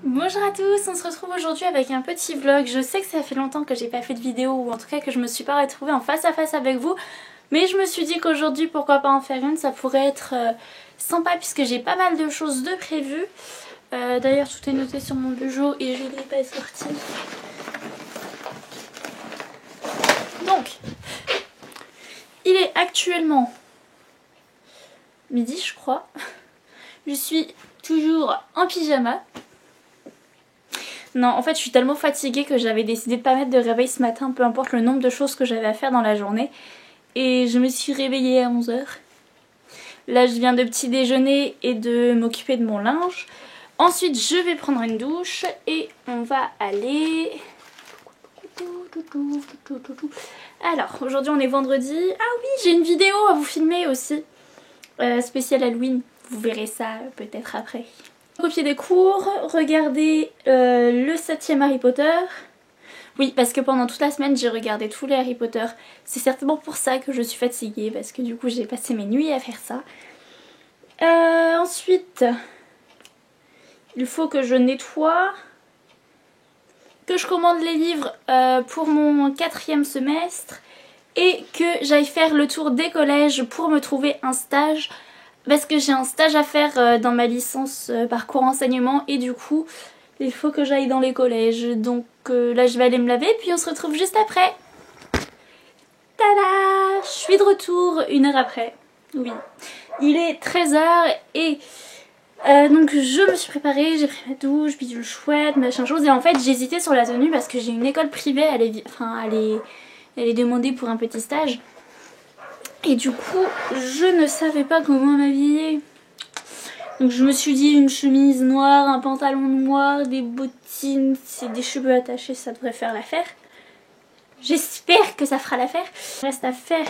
Bonjour à tous, on se retrouve aujourd'hui avec un petit vlog. Je sais que ça fait longtemps que j'ai pas fait de vidéo, ou en tout cas que je me suis pas retrouvée en face à face avec vous, mais je me suis dit qu'aujourd'hui pourquoi pas en faire une, ça pourrait être sympa puisque j'ai pas mal de choses de prévues. D'ailleurs tout est noté sur mon bureau et je ne l'ai pas sorti. Donc, il est actuellement midi je crois. Je suis toujours en pyjama. Non, en fait je suis tellement fatiguée que j'avais décidé de pas mettre de réveil ce matin, peu importe le nombre de choses que j'avais à faire dans la journée. Et je me suis réveillée à 11 h. Là je viens de petit déjeuner et de m'occuper de mon linge. Ensuite je vais prendre une douche et on va aller... Alors aujourd'hui on est vendredi. Ah oui, j'ai une vidéo à vous filmer aussi. Spécial Halloween, vous verrez ça peut-être après. Copier des cours, regarder le 7e Harry Potter. Oui, parce que pendant toute la semaine j'ai regardé tous les Harry Potter. C'est certainement pour ça que je suis fatiguée, parce que du coup j'ai passé mes nuits à faire ça. Ensuite, il faut que je nettoie, que je commande les livres pour mon 4e semestre et que j'aille faire le tour des collèges pour me trouver un stage. Parce que j'ai un stage à faire dans ma licence parcours enseignement et du coup il faut que j'aille dans les collèges. Donc là je vais aller me laver puis on se retrouve juste après. Tada! Je suis de retour 1 heure après. Oui. Il est 13 h et donc je me suis préparée, j'ai pris ma douche, bidule chouette, machin chose. Et en fait j'hésitais sur la tenue parce que j'ai une école privée à aller demander pour un petit stage. Et du coup, je ne savais pas comment m'habiller. Donc je me suis dit une chemise noire, un pantalon noir, des bottines, c'est des cheveux attachés, ça devrait faire l'affaire. J'espère que ça fera l'affaire. Il reste à faire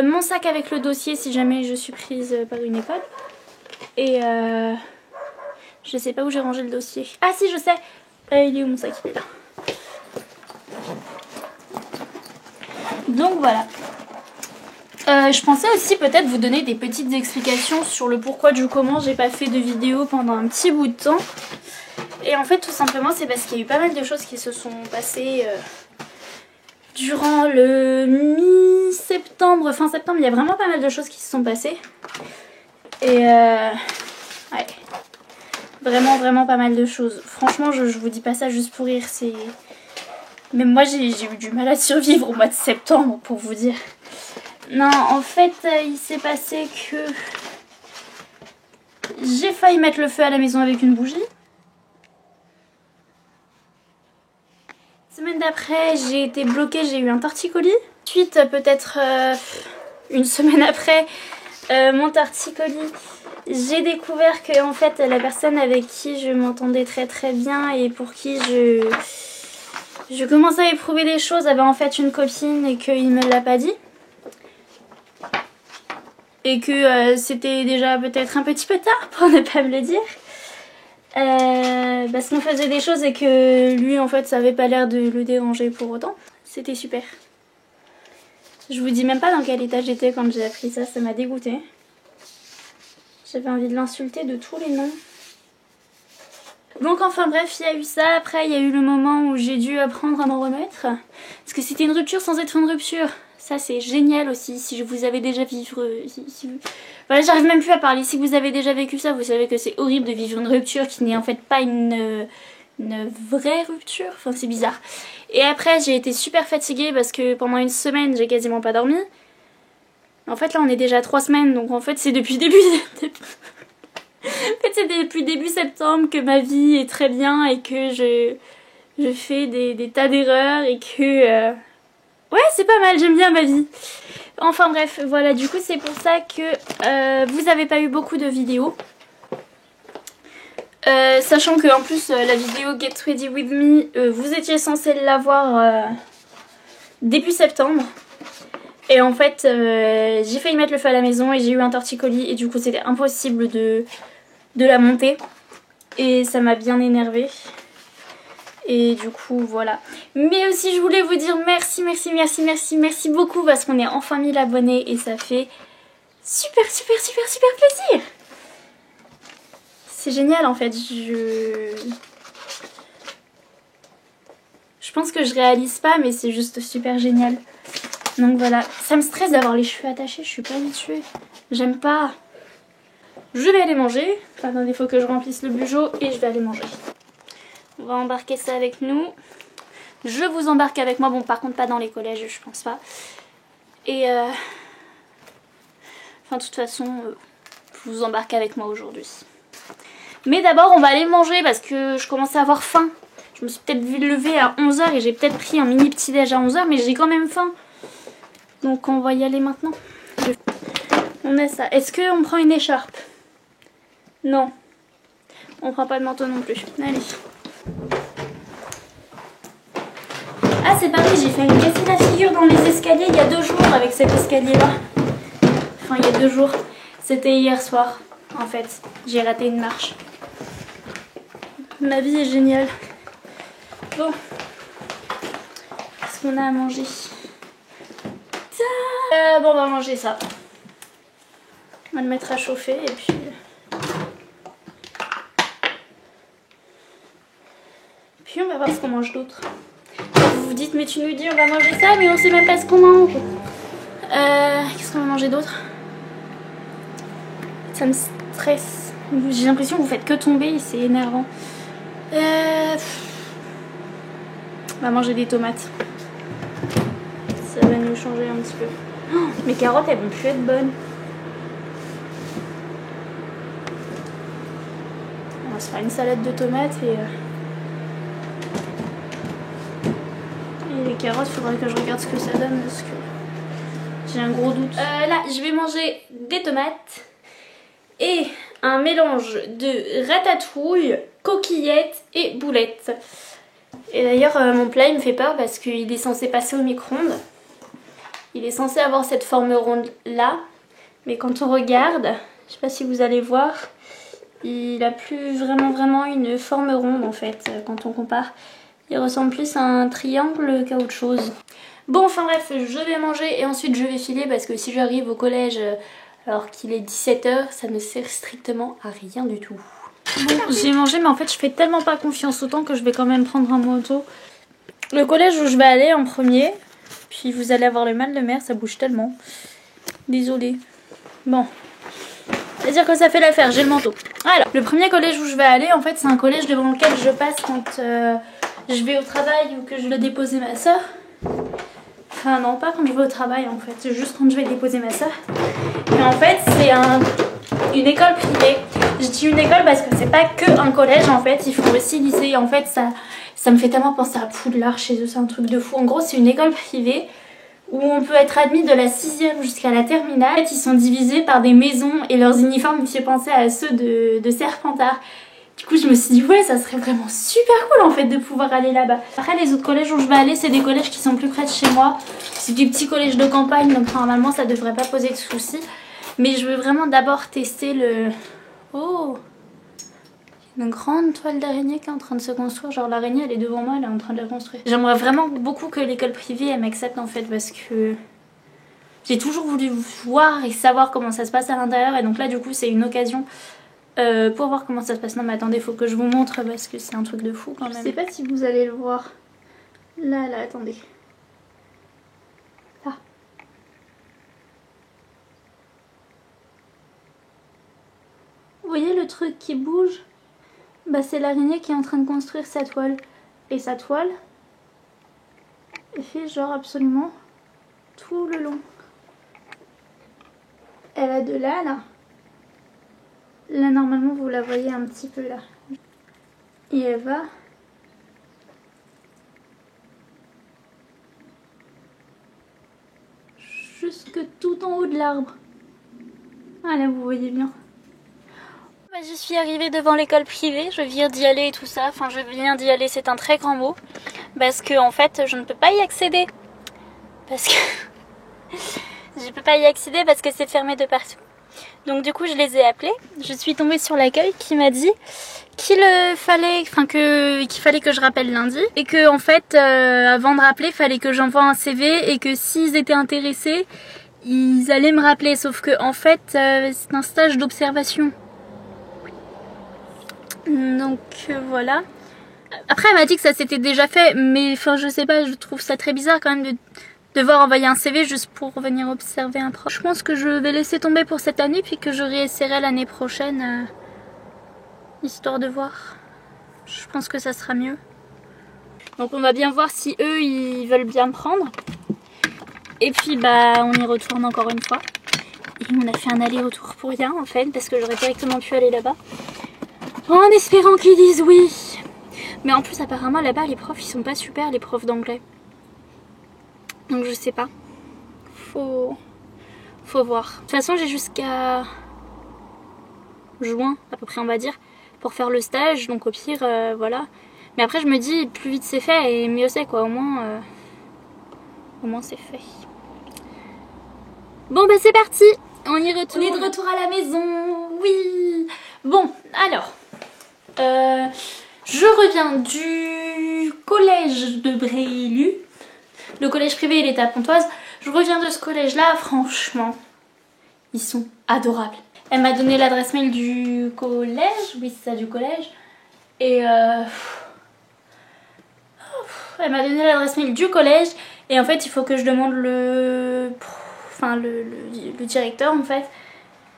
mon sac avec le dossier si jamais je suis prise par une école. Et je sais pas où j'ai rangé le dossier. Ah si, je sais. Il est où mon sac? Il est là. Donc voilà. Je pensais aussi peut-être vous donner des petites explications sur le pourquoi du comment j'ai pas fait de vidéo pendant un petit bout de temps. Et en fait tout simplement c'est parce qu'il y a eu pas mal de choses qui se sont passées durant le mi-septembre, fin septembre, il y a vraiment pas mal de choses qui se sont passées. Et ouais, vraiment pas mal de choses. Franchement je vous dis pas ça juste pour rire, c'est... Même moi j'ai eu du mal à survivre au mois de septembre pour vous dire. Non, en fait, il s'est passé que j'ai failli mettre le feu à la maison avec une bougie. Semaine d'après, j'ai été bloquée, j'ai eu un torticolis. Ensuite, peut-être une semaine après mon torticolis, j'ai découvert que en fait, la personne avec qui je m'entendais très bien et pour qui je commençais à éprouver des choses avait en fait une copine et qu'il me l'a pas dit. Et que c'était déjà peut-être un petit peu tard pour ne pas me le dire. Parce qu'on faisait des choses et que lui en fait ça avait pas l'air de le déranger pour autant. C'était super. Je vous dis même pas dans quel état j'étais quand j'ai appris ça, ça m'a dégoûtée. J'avais envie de l'insulter de tous les noms. Donc enfin bref, il y a eu ça. Après il y a eu le moment où j'ai dû apprendre à m'en remettre. Parce que c'était une rupture sans être une rupture. Ça c'est génial aussi, si vous avez déjà Voilà, j'arrive même plus à parler. Si vous avez déjà vécu ça, vous savez que c'est horrible de vivre une rupture qui n'est en fait pas une vraie rupture. Enfin c'est bizarre. Et après j'ai été super fatiguée parce que pendant une semaine j'ai quasiment pas dormi. En fait là on est déjà à 3 semaines, donc en fait c'est depuis début... En fait c'est depuis début septembre que ma vie est très bien et que je fais des tas d'erreurs et que... Ouais, c'est pas mal, j'aime bien ma vie. Enfin bref, voilà, du coup c'est pour ça que vous avez pas eu beaucoup de vidéos. Sachant que en plus la vidéo Get Ready With Me, vous étiez censé l'avoir début septembre. Et en fait, j'ai failli mettre le feu à la maison et j'ai eu un torticolis et du coup c'était impossible de la monter. Et ça m'a bien énervée. Et du coup voilà. Mais aussi je voulais vous dire merci beaucoup parce qu'on est enfin 1000 abonnés et ça fait super plaisir. C'est génial en fait. Je pense que je réalise pas, mais c'est juste super génial. Donc voilà, ça me stresse d'avoir les cheveux attachés, je suis pas habituée. J'aime pas. Je vais aller manger. Enfin, attendez, il faut que je remplisse le bugeot et je vais aller manger. On va embarquer ça avec nous. Je vous embarque avec moi. Bon, par contre, pas dans les collèges, je pense pas. Et enfin, de toute façon, je vous embarque avec moi aujourd'hui. Mais d'abord, on va aller manger parce que je commence à avoir faim. Je me suis peut-être levée à 11 h et j'ai peut-être pris un mini petit-déj à 11 h, mais j'ai quand même faim. Donc on va y aller maintenant. On a ça. Est-ce qu'on prend une écharpe? Non. On prend pas de manteau non plus. Allez. Ah, c'est pareil, j'ai fait me casser la figure dans les escaliers il y a 2 jours avec cet escalier-là. Enfin, il y a 2 jours. C'était hier soir, en fait. J'ai raté une marche. Ma vie est géniale. Bon. Qu'est-ce qu'on a à manger? Bon, on va manger ça. On va le mettre à chauffer et puis... Puis on va voir ce qu'on mange d'autre. Vous vous dites, mais tu nous dis on va manger ça, mais on sait même pas ce qu'on mange. Qu'est-ce qu'on va manger d'autre? Ça me stresse. J'ai l'impression que vous faites que tomber, c'est énervant. On va manger des tomates. Ça va nous changer un petit peu. Oh, mes carottes, elles vont plus être bonnes. On va se faire une salade de tomates et les carottes, il faudrait que je regarde ce que ça donne parce que j'ai un gros doute. Là, je vais manger des tomates et un mélange de ratatouille, coquillettes et boulettes. Et d'ailleurs, mon plat, il me fait peur parce qu'il est censé passer au micro-ondes. Il est censé avoir cette forme ronde là, mais quand on regarde, je sais pas si vous allez voir, il a plus vraiment une forme ronde en fait quand on compare. Il ressemble plus à un triangle qu'à autre chose. Bon, enfin bref, je vais manger et ensuite je vais filer parce que si j'arrive au collège alors qu'il est 17 h, ça ne sert strictement à rien du tout. Bon, j'ai mangé mais en fait je fais tellement pas confiance autant que je vais quand même prendre un manteau. Le collège où je vais aller en premier, puis vous allez avoir le mal de mer, ça bouge tellement. Désolée. Bon. C'est-à-dire que ça fait l'affaire, j'ai le manteau. Alors, le premier collège où je vais aller, en fait, c'est un collège devant lequel je passe quand je vais au travail ou que je vais déposer ma soeur. Enfin, non, pas quand je vais au travail, en fait. C'est juste quand je vais déposer ma soeur. Et en fait, c'est une école privée. Je dis une école parce que c'est pas que un collège, en fait. Ils font aussi lycée. En fait, ça me fait tellement penser à Poudlard chez eux. C'est un truc de fou. En gros, c'est une école privée où on peut être admis de la 6e jusqu'à la terminale. En fait, ils sont divisés par des maisons et leurs uniformes me fait penser à ceux de Serpentard. Du coup, je me suis dit, ouais, ça serait vraiment super cool en fait de pouvoir aller là-bas. Après, les autres collèges où je vais aller, c'est des collèges qui sont plus près de chez moi. C'est du petit collège de campagne, donc normalement, ça devrait pas poser de soucis. Mais je veux vraiment d'abord tester le... Oh! Une grande toile d'araignée qui est en train de se construire. Genre l'araignée elle est devant moi, elle est en train de la construire. J'aimerais vraiment beaucoup que l'école privée elle m'accepte en fait parce que j'ai toujours voulu voir et savoir comment ça se passe à l'intérieur. Et donc là du coup c'est une occasion pour voir comment ça se passe. Non mais attendez, faut que je vous montre parce que c'est un truc de fou quand même. Je sais pas si vous allez le voir. Là, attendez. Là. Vous voyez le truc qui bouge? Bah c'est l'araignée qui est en train de construire sa toile. Et sa toile, elle fait genre absolument tout le long. Elle a de là. Là normalement vous la voyez un petit peu là. Et elle va jusque tout en haut de l'arbre. Ah là vous voyez bien. Je suis arrivée devant l'école privée, je viens d'y aller et tout ça, enfin je viens d'y aller, c'est un très grand mot, parce que en fait je ne peux pas y accéder, parce que je peux pas y accéder parce que c'est fermé de partout. Donc du coup je les ai appelés, je suis tombée sur l'accueil qui m'a dit qu'il fallait que je rappelle lundi, et que en fait avant de rappeler il fallait que j'envoie un CV et que s'ils étaient intéressés ils allaient me rappeler, sauf que en fait c'est un stage d'observation. Donc voilà. Après elle m'a dit que ça s'était déjà fait, mais enfin je sais pas, je trouve ça très bizarre quand même de devoir envoyer un CV juste pour venir observer un prof. Je pense que je vais laisser tomber pour cette année puis que je réessayerai l'année prochaine, histoire de voir. Je pense que ça sera mieux. Donc on va bien voir si eux ils veulent bien me prendre. Et puis bah on y retourne encore une fois. Et on a fait un aller-retour pour rien en fait, parce que j'aurais directement pu aller là-bas. En espérant qu'ils disent oui. Mais en plus apparemment là-bas les profs ils sont pas super, les profs d'anglais. Donc je sais pas. Faut voir. De toute façon j'ai jusqu'à juin à peu près on va dire pour faire le stage. Donc au pire voilà. Mais après je me dis plus vite c'est fait et mieux c'est quoi. Au moins c'est fait. Bon bah c'est parti. On y retourne. On est de retour à la maison. Oui. Bon alors. Je reviens du collège de Brélu. Le collège privé il était à Pontoise. Je reviens de ce collège là, franchement, ils sont adorables. Elle m'a donné l'adresse mail du collège, oui c'est ça du collège. Et elle m'a donné l'adresse mail du collège. Et en fait il faut que je demande le directeur en fait.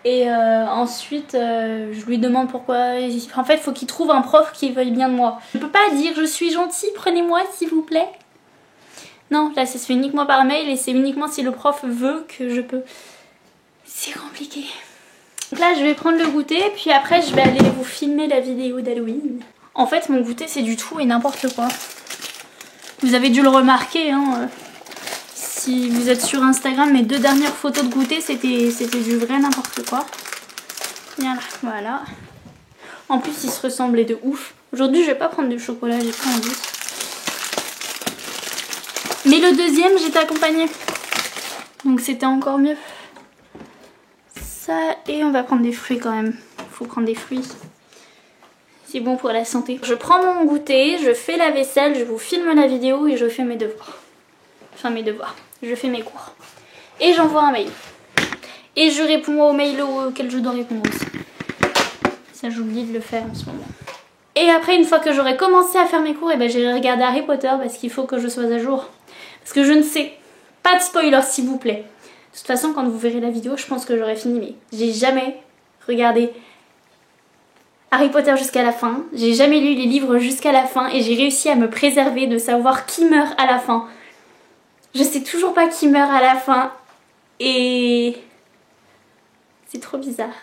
Et ensuite je lui demande pourquoi. En fait il faut qu'il trouve un prof qui veuille bien de moi. Je peux pas dire je suis gentille, prenez-moi s'il vous plaît. Non, là ça se fait uniquement par mail et c'est uniquement si le prof veut que je peux. C'est compliqué. Donc là je vais prendre le goûter puis après je vais aller vous filmer la vidéo d'Halloween. En fait mon goûter c'est du tout et n'importe quoi. Vous avez dû le remarquer hein. Si vous êtes sur Instagram, mes 2 dernières photos de goûter c'était du vrai n'importe quoi. Voilà. En plus ils se ressemblaient de ouf. Aujourd'hui je vais pas prendre du chocolat, j'ai pas envie. Mais le deuxième j'étais accompagnée. Donc c'était encore mieux. Ça et on va prendre des fruits quand même. Faut prendre des fruits. C'est bon pour la santé. Je prends mon goûter, je fais la vaisselle, je vous filme la vidéo et je fais mes devoirs. Enfin mes devoirs. Je fais mes cours. Et j'envoie un mail. Et je réponds aux mails auxquels je dois répondre aussi. Ça j'oublie de le faire en ce moment. Et après une fois que j'aurai commencé à faire mes cours, et ben j'ai regardé Harry Potter parce qu'il faut que je sois à jour. Parce que je ne sais. Pas de spoiler s'il vous plaît. De toute façon quand vous verrez la vidéo je pense que j'aurai fini. Mais j'ai jamais regardé Harry Potter jusqu'à la fin. J'ai jamais lu les livres jusqu'à la fin. Et j'ai réussi à me préserver de savoir qui meurt à la fin. Je sais toujours pas qui meurt à la fin. Et c'est trop bizarre.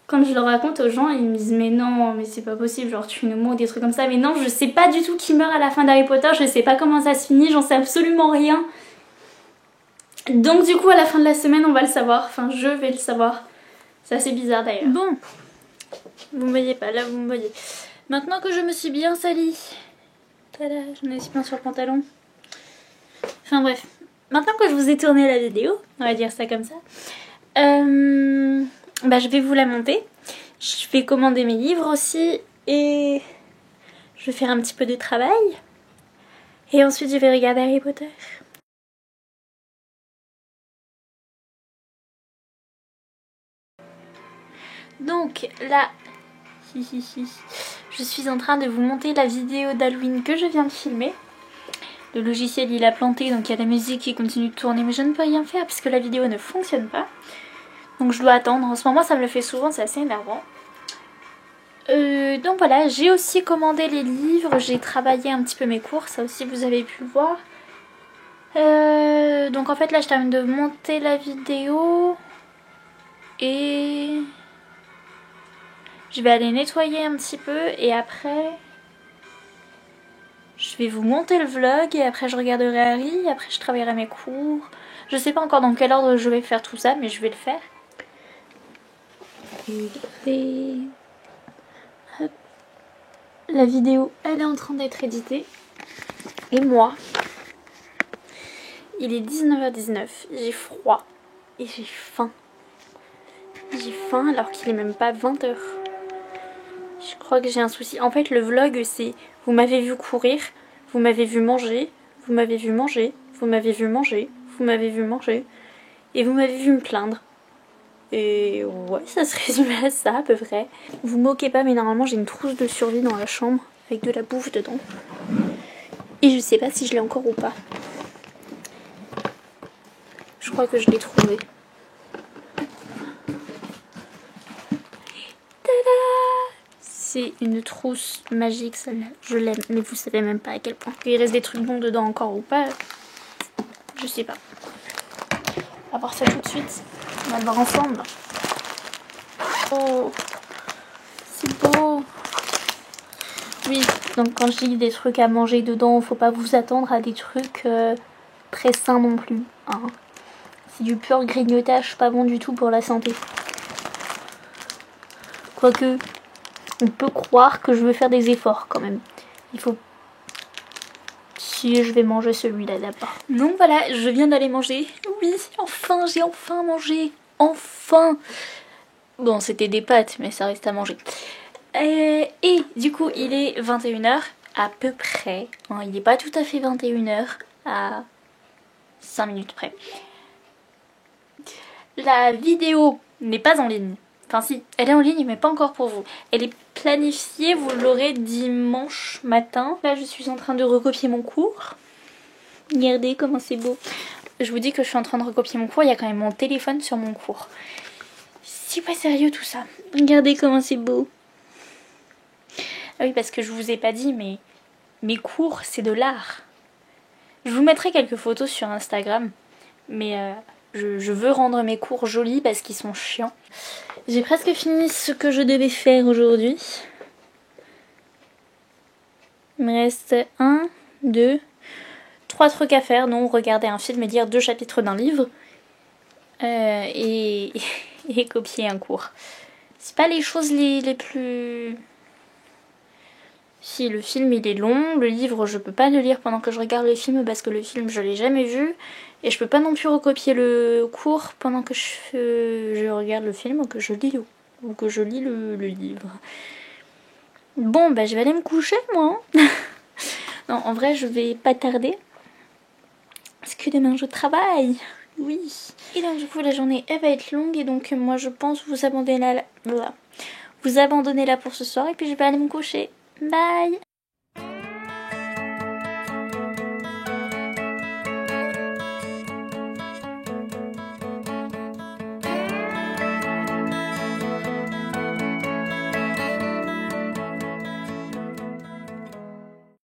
Quand je le raconte aux gens, ils me disent mais non, mais c'est pas possible, genre tu nous mens, des trucs comme ça. Mais non, je sais pas du tout qui meurt à la fin d'Harry Potter, je sais pas comment ça se finit, j'en sais absolument rien. Donc du coup à la fin de la semaine on va le savoir, enfin je vais le savoir. C'est assez bizarre d'ailleurs. Bon, vous me voyez pas, là vous me voyez. Maintenant que je me suis bien salie, tada, je me suis plein sur le pantalon. Enfin bref, maintenant que je vous ai tourné la vidéo, on va dire ça comme ça, bah, je vais vous la monter. Je vais commander mes livres aussi et je vais faire un petit peu de travail. Et ensuite je vais regarder Harry Potter. Donc là, je suis en train de vous monter la vidéo d'Halloween que je viens de filmer. Le logiciel il a planté donc il y a la musique qui continue de tourner mais je ne peux rien faire puisque la vidéo ne fonctionne pas. Donc je dois attendre. En ce moment ça me le fait souvent, c'est assez énervant. Donc voilà, j'ai aussi commandé les livres, j'ai travaillé un petit peu mes cours, ça aussi vous avez pu le voir. Donc en fait là je termine de monter la vidéo et je vais aller nettoyer un petit peu et après je vais vous monter le vlog et après je regarderai Harry, après je travaillerai mes cours. Je sais pas encore dans quel ordre je vais faire tout ça mais je vais le faire. Et hop. La vidéo elle est en train d'être éditée et moi il est 19h19, j'ai froid et j'ai faim. J'ai faim alors qu'il est même pas 20h. Je crois que j'ai un souci. En fait le vlog c'est vous m'avez vu courir, vous m'avez vu manger, vous m'avez vu manger, vous m'avez vu manger, vous m'avez vu manger et vous m'avez vu me plaindre. Et ouais, ça se résume à ça à peu près. Vous moquez pas, mais normalement j'ai une trousse de survie dans la chambre avec de la bouffe dedans. Et je sais pas si je l'ai encore ou pas. Je crois que je l'ai trouvée. Tada! C'est une trousse magique celle-là. Je l'aime, mais vous savez même pas à quel point. Il reste des trucs bons dedans encore ou pas. Je sais pas. On va voir ça tout de suite. On va le voir ensemble. Oh, c'est beau. Oui, donc quand je dis des trucs à manger dedans, faut pas vous attendre à des trucs très sains non plus. Hein. C'est du pur grignotage, pas bon du tout pour la santé. Quoique, on peut croire que je veux faire des efforts quand même. Il faut... Si je vais manger celui-là d'abord. Donc voilà, je viens d'aller manger. Oui, enfin, j'ai enfin mangé. Enfin. Bon, c'était des pâtes, mais ça reste à manger. Et du coup, il est 21h à peu près. Hein, il n'est pas tout à fait 21h à 5 minutes près. La vidéo n'est pas en ligne. Enfin si, elle est en ligne mais pas encore pour vous. Elle est planifiée, vous l'aurez dimanche matin. Là je suis en train de recopier mon cours. Regardez comment c'est beau. Je vous dis que je suis en train de recopier mon cours, il y a quand même mon téléphone sur mon cours. C'est pas sérieux tout ça. Regardez comment c'est beau. Ah oui parce que je vous ai pas dit mais mes cours c'est de l'art. Je vous mettrai quelques photos sur Instagram. Mais je veux rendre mes cours jolis parce qu'ils sont chiants. J'ai presque fini ce que je devais faire aujourd'hui. Il me reste 1, 2, 3 trucs à faire. Donc regarder un film et lire 2 chapitres d'un livre. Et copier un cours. C'est pas les choses les plus... Si le film il est long, le livre je peux pas le lire pendant que je regarde le film parce que le film je l'ai jamais vu. Et je peux pas non plus recopier le cours pendant que je regarde le film ou que je lis le livre. Bon bah je vais aller me coucher moi. Non en vrai je vais pas tarder. Parce que demain je travaille. Oui. Et donc du coup la journée elle va être longue et donc moi je pense vous abandonner là pour ce soir et puis je vais aller me coucher. Bye.